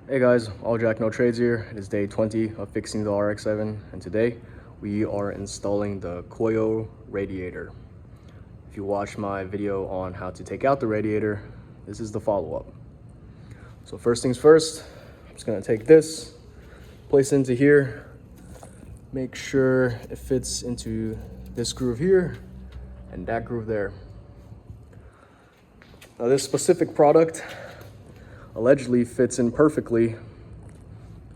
Hey guys, all Jack no trades here. It is day 20 of fixing the RX-7 and today we are installing the Koyo radiator. If you watched my video on how to take out the radiator, this is the follow-up. So first things first, I'm just gonna take this, place it into here, make sure it fits into this groove here and that groove there. Now this specific product allegedly fits in perfectly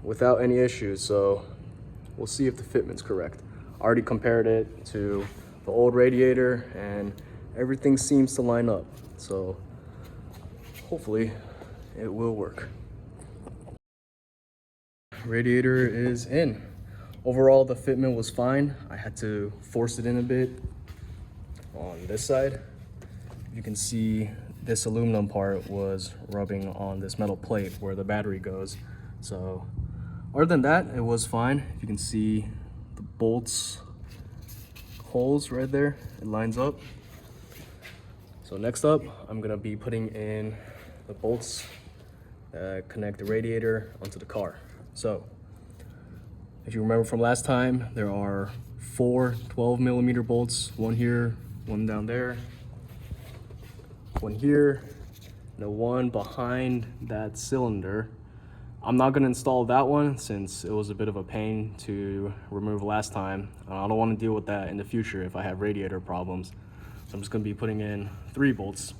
without any issues, so we'll see if the fitment's correct. I already compared it to the old radiator and everything seems to line up, so hopefully it will work. Radiator is in. Overall the fitment was fine. I had to force it in a bit on this side. You can see this aluminum part was rubbing on this metal plate where the battery goes. So other than that, it was fine. You can see the bolts holes right there, it lines up. So next up, I'm gonna be putting in the bolts that connect the radiator onto the car. So if you remember from last time, there are 4 12mm bolts, one here, one down there, one here, and the one behind that cylinder. I'm not going to install that one since it was a bit of a pain to remove last time. I don't want to deal with that in the future if I have radiator problems. So I'm just going to be putting in 3 bolts.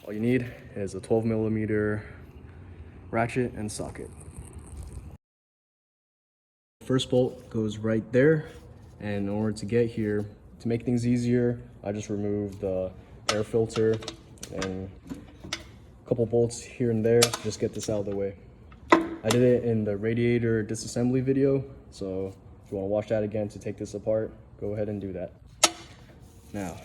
All you need is a 12mm ratchet and socket. First bolt goes right there, and in order to get here, to make things easier, I just removed the air filter and a couple bolts here and there, just get this out of the way. I did it in the radiator disassembly video, so if you want to watch that again to take this apart, go ahead and do that. Now,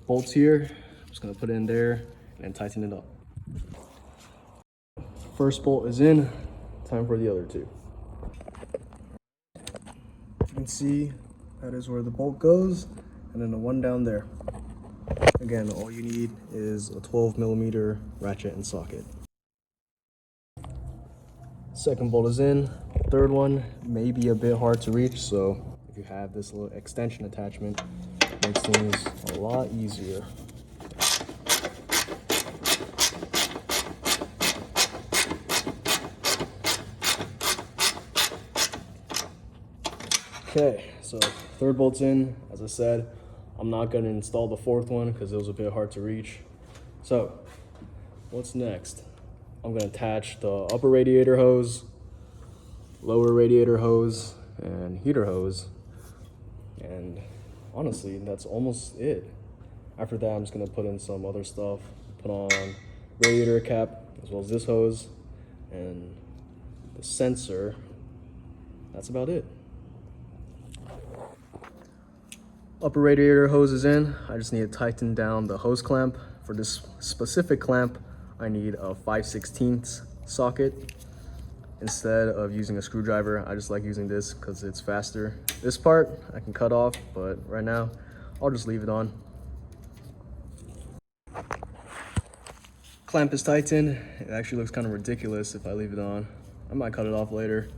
bolts here, I'm just going to put it in there and tighten it up. First bolt is in, time for the other two. You can see that is where the bolt goes, and then the one down there. Again, all you need is a 12mm ratchet and socket. Second bolt is in. Third one may be a bit hard to reach, so if you have this little extension attachment, it makes things a lot easier. Okay, so third bolt's in. As I said, I'm not going to install the fourth one because it was a bit hard to reach. So what's next? I'm going to attach the upper radiator hose, lower radiator hose, and heater hose. And honestly, that's almost it. After that, I'm just going to put in some other stuff. Put on radiator cap, as well as this hose, and the sensor. That's about it. Upper radiator hose is in. I just need to tighten down the hose clamp. For this specific clamp, I need a 5/16 socket. Instead of using a screwdriver, I just like using this because it's faster. This part I can cut off, but right now I'll just leave it on. Clamp is tightened. It actually looks kind of ridiculous if I leave it on. I might cut it off later,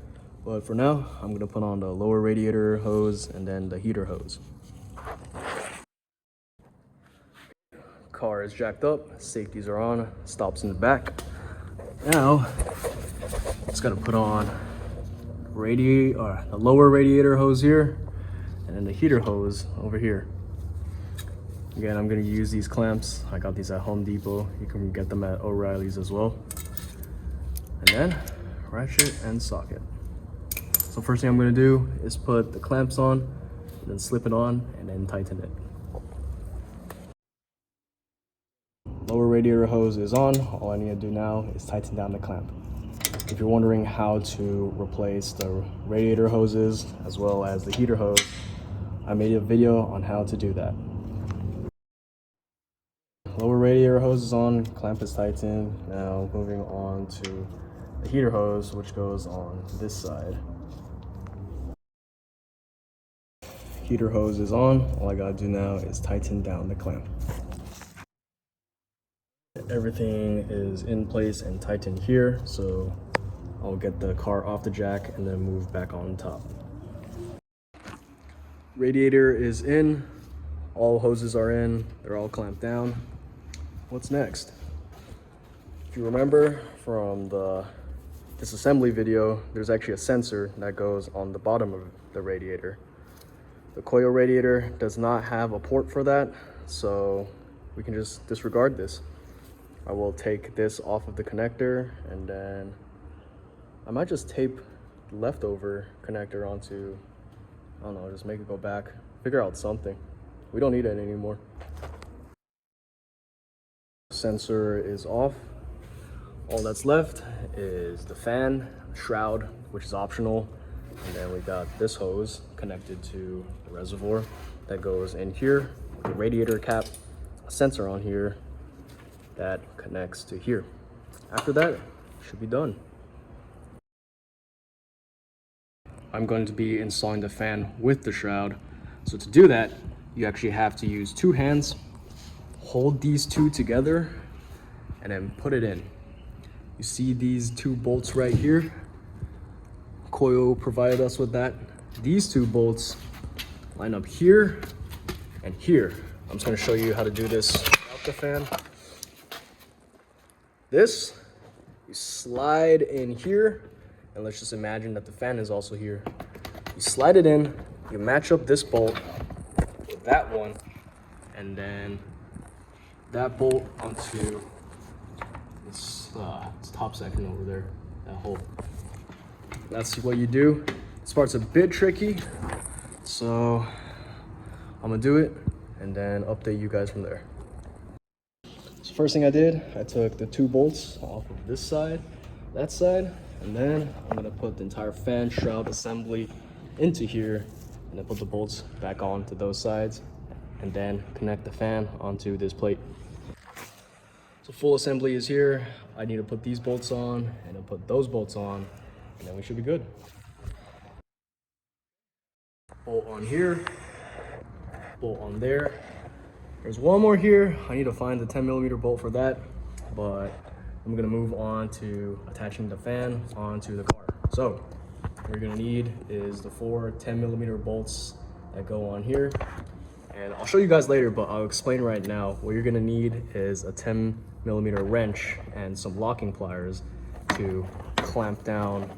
but for now I'm gonna put on the lower radiator hose and then the heater hose. Car is jacked up, safeties are on, stops in the back. Now, just gotta put on the lower radiator hose here, and then the heater hose over here. Again, I'm gonna use these clamps. I got these at Home Depot. You can get them at O'Reilly's as well. And then, ratchet and socket. So first thing I'm gonna do is put the clamps on, then slip it on, and then tighten it. Lower radiator hose is on. All I need to do now is tighten down the clamp. If you're wondering how to replace the radiator hoses as well as the heater hose, I made a video on how to do that. Lower radiator hose is on, clamp is tightened. Now moving on to the heater hose, which goes on this side. Heater hose is on. All I gotta do now is tighten down the clamp. Everything is in place and tightened here, so I'll get the car off the jack and then move back on top. Radiator is in, all hoses are in, they're all clamped down. What's next? If you remember from the disassembly video, there's actually a sensor that goes on the bottom of the radiator. The Koyo radiator does not have a port for that, so we can just disregard this. I will take this off of the connector, and then I might just tape the leftover connector onto, I don't know, just make it go back, figure out something. We don't need it anymore. Sensor is off. All that's left is the fan, shroud, which is optional, and then we got this hose connected to the reservoir that goes in here with the radiator cap, a sensor on here that connects to here. After that, it should be done. I'm going to be installing the fan with the shroud. So to do that, you actually have to use two hands, hold these two together, and then put it in. You see these two bolts right here? Koyo provided us with that. These two bolts line up here and here. I'm just gonna show you how to do this without the fan. This, you slide in here, and let's just imagine that the fan is also here. You slide it in, you match up this bolt with that one, and then that bolt onto this top section over there, that hole. That's what you do. This part's a bit tricky, so I'm gonna do it and then update you guys from there. So first thing I did, I took the two bolts off of this side, that side, and then I'm gonna put the entire fan shroud assembly into here, and then put the bolts back on to those sides, and then connect the fan onto this plate. So full assembly is here. I need to put these bolts on and then put those bolts on, and then we should be good. Bolt on here, bolt on there. There's one more here. I need to find the 10mm bolt for that, but I'm gonna move on to attaching the fan onto the car. So what you're gonna need is the 4 10mm bolts that go on here. And I'll show you guys later, but I'll explain right now. What you're gonna need is a 10mm wrench and some locking pliers to clamp down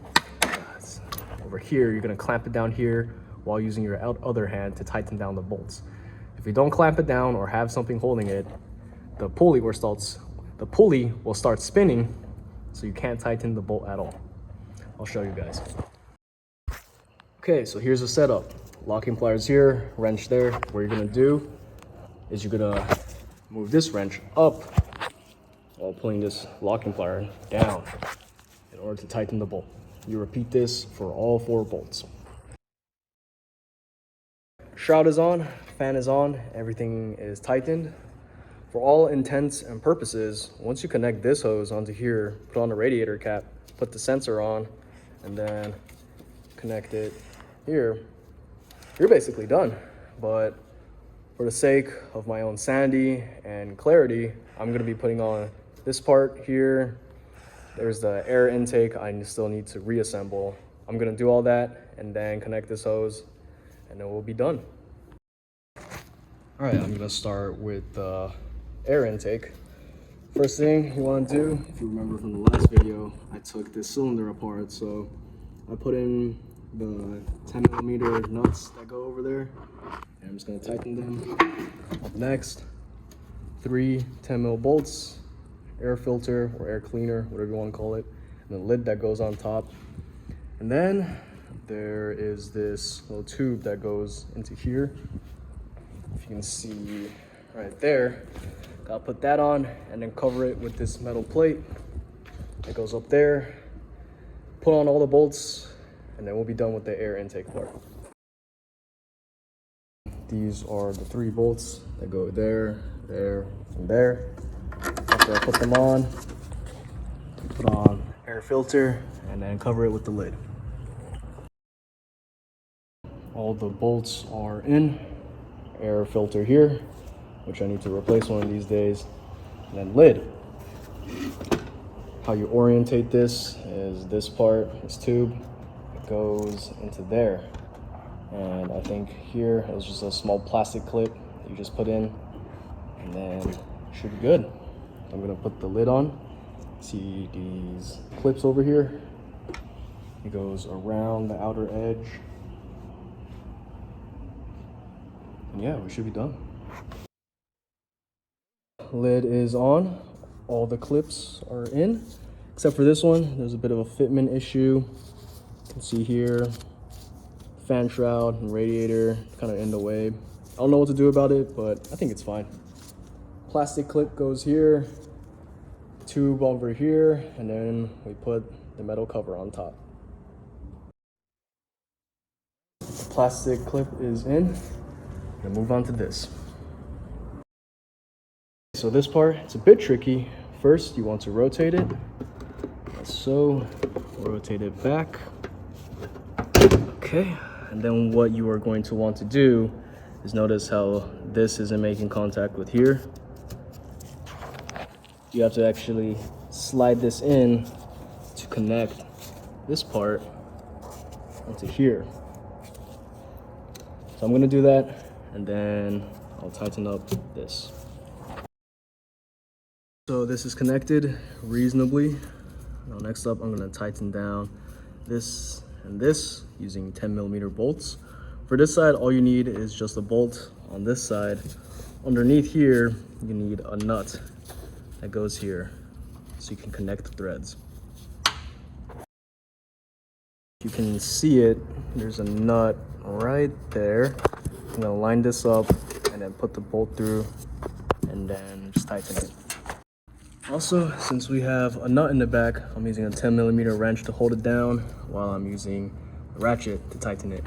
over here. You're gonna clamp it down here while using your other hand to tighten down the bolts. If you don't clamp it down or have something holding it, the pulley will start spinning, so you can't tighten the bolt at all. I'll show you guys. Okay, so here's the setup. Locking pliers here, wrench there. What you're gonna do is you're gonna move this wrench up while pulling this locking plier down in order to tighten the bolt. You repeat this for all 4 bolts. Shroud is on, fan is on, everything is tightened. For all intents and purposes, once you connect this hose onto here, put on the radiator cap, put the sensor on, and then connect it here, you're basically done. But for the sake of my own sanity and clarity, I'm gonna be putting on this part here. There's the air intake I still need to reassemble. I'm gonna do all that and then connect this hose, and then we'll be done. All right, I'm gonna start with the air intake. First thing you wanna do, if you remember from the last video, I took this cylinder apart, so I put in the 10mm nuts that go over there, and I'm just gonna tighten them. Up next, 3 10mm bolts, air filter or air cleaner, whatever you wanna call it, and the lid that goes on top. And then there is this little tube that goes into here. If you can see right there, I'll put that on and then cover it with this metal plate that goes up there. Put on all the bolts, and then we'll be done with the air intake part. These are the 3 bolts that go there, there, and there. After I put them on, put on air filter, and then cover it with the lid. All the bolts are in. Air filter here, which I need to replace one of these days, and then lid. How you orientate this is this part, this tube, it goes into there. And I think here is just a small plastic clip that you just put in, and then it should be good. I'm gonna put the lid on. See these clips over here? It goes around the outer edge. And yeah, we should be done. Lid is on. All the clips are in, except for this one. There's a bit of a fitment issue. You can see here, fan shroud and radiator kind of in the way. I don't know what to do about it, but I think it's fine. Plastic clip goes here, tube over here, and then we put the metal cover on top. The plastic clip is in. I'm gonna move on to this. So this part, it's a bit tricky. First, you want to rotate it, like so. Rotate it back. Okay, and then what you are going to want to do is notice how this isn't making contact with here. You have to actually slide this in to connect this part onto here. So I'm gonna do that, and then I'll tighten up this. So this is connected reasonably. Now next up, I'm gonna tighten down this and this using 10mm bolts. For this side, all you need is just a bolt on this side. Underneath here, you need a nut that goes here so you can connect the threads. You can see it, there's a nut right there. I'm gonna line this up and then put the bolt through and then just tighten it. Also, since we have a nut in the back, I'm using a 10mm wrench to hold it down while I'm using a ratchet to tighten it.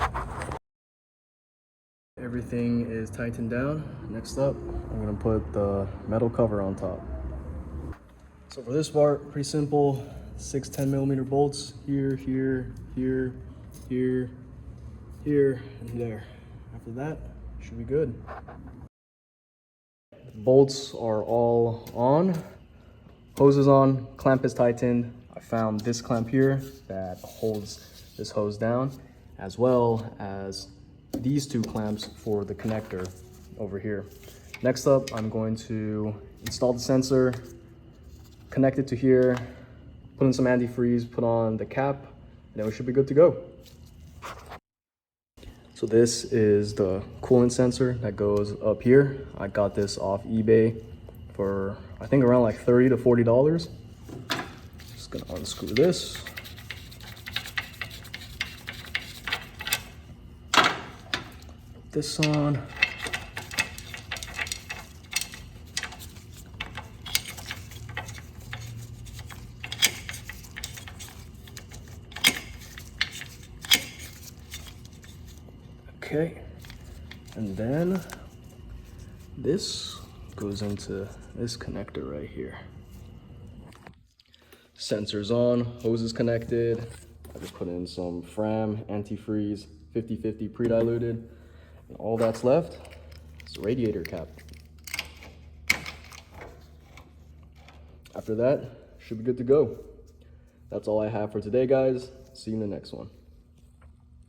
Everything is tightened down. Next up, I'm gonna put the metal cover on top. So for this part, pretty simple. 6 10mm bolts here, here, here, here, here, and there. After that, should be good. The bolts are all on. Hose is on, clamp is tightened. I found this clamp here that holds this hose down, as well as these two clamps for the connector over here. Next up, I'm going to install the sensor, connect it to here, put in some antifreeze, put on the cap, and then we should be good to go. So this is the coolant sensor that goes up here. I got this off eBay for I think around like $30 to $40. Just gonna unscrew this. Put this on. Okay, and then this goes into this connector right here. Sensor's on, hose is connected. I just put in some Fram antifreeze 50/50 pre-diluted, and all that's left is the radiator cap. After that, should be good to go. That's all I have for today, guys. See you in the next one.